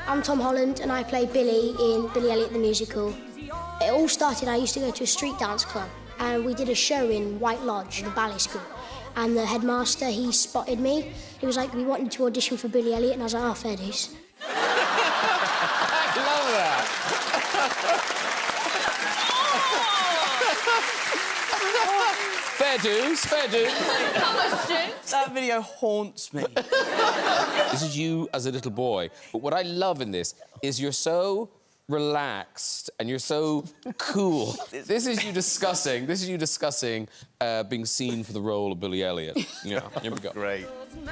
I'm Tom Holland and I play Billy in Billy Elliot the Musical. It all started, I used to go to a street dance club and we did a show in White Lodge, the ballet school. And the headmaster, he spotted me. He was like, we want you to audition for Billy Elliot, and I was like, oh, fair dues. I love that. Fair dues, fair dues. How much, James? That video haunts me. This is you as a little boy. But what I love in this is you're so relaxed and you're so cool. This is you discussing being seen for the role of Billy Elliot. Yeah, here we go. Great.